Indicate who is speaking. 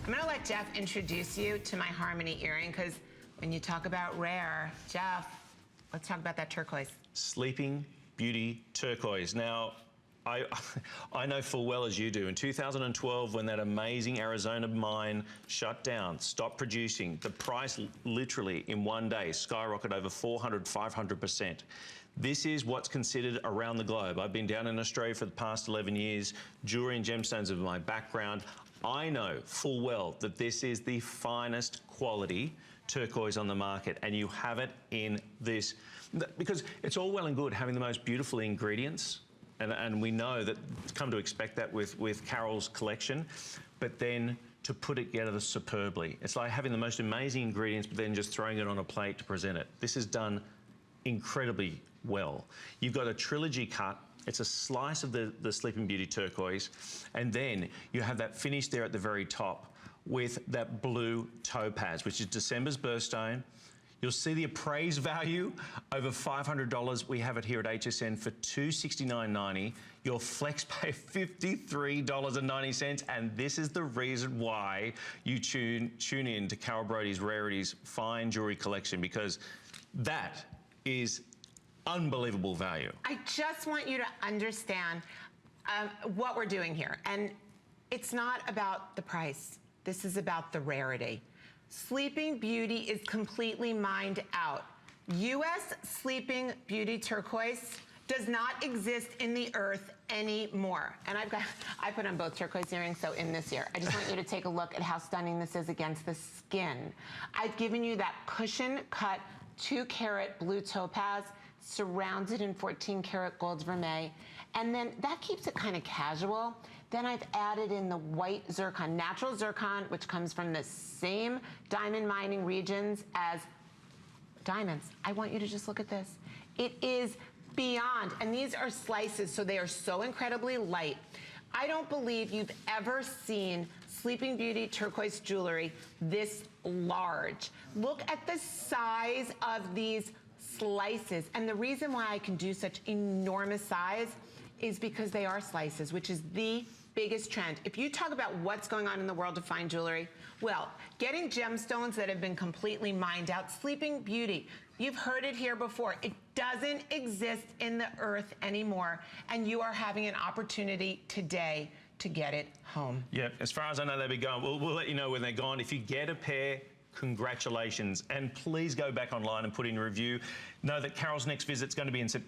Speaker 1: I'm gonna let Jeff introduce you to my Harmony earring, because when you talk about rare, Jeff, let's talk about that turquoise.
Speaker 2: Sleeping Beauty Turquoise. Now, I know full well as you do, in 2012, when that amazing Arizona mine shut down, stopped producing, the price literally in one day skyrocketed over 400, 500%. This is what's considered around the globe. I've been down in Australia for the past 11 years. Jewelry and gemstones are my background. I know full well that this is the finest quality turquoise on the market, and you have it in this, because it's all well and good having the most beautiful ingredients, and we know that, come to expect that with Carol's collection, but then to put it together superbly. It's like having the most amazing ingredients, but then just throwing it on a plate to present it. This is done incredibly well. You've got a trilogy cut. It's a slice of the Sleeping Beauty turquoise, and then you have that finish there at the very top with that blue topaz, which is December's birthstone. You'll see the appraised value over $500. We have it here at HSN for $269.90. Your flex pay $53.90, and this is the reason why you tune in to Carol Brodie's Rarities fine jewelry collection, because that is unbelievable value.
Speaker 1: I just want you to understand what we're doing here, and it's not about the price. This is about the rarity. Sleeping Beauty is completely mined out. U.S. Sleeping Beauty turquoise does not exist in the earth anymore. And I put on both turquoise earrings, so in this ear. I just want you to take a look at how stunning this is against the skin. I've given you that cushion cut 2-carat blue topaz, surrounded in 14-karat gold vermeil, and then that keeps it kind of casual. Then I've added in the white zircon, natural zircon, which comes from the same diamond mining regions as diamonds. I want you to just look at this. It is beyond, and these are slices, so they are so incredibly light. I don't believe you've ever seen Sleeping Beauty turquoise jewelry this large. Look at the size of these slices, and the reason why I can do such enormous size is because they are slices, which is the biggest trend. If you talk about what's going on in the world of fine jewelry, well, getting gemstones that have been completely mined out, Sleeping Beauty, you've heard it here before, it doesn't exist in the earth anymore, and you are having an opportunity today to get it home.
Speaker 2: Yeah, as far as I know, they'll be gone. We'll let you know when they're gone. If you get a pair, congratulations, and please go back online and put in a review. Know that Carol's next visit's going to be in September.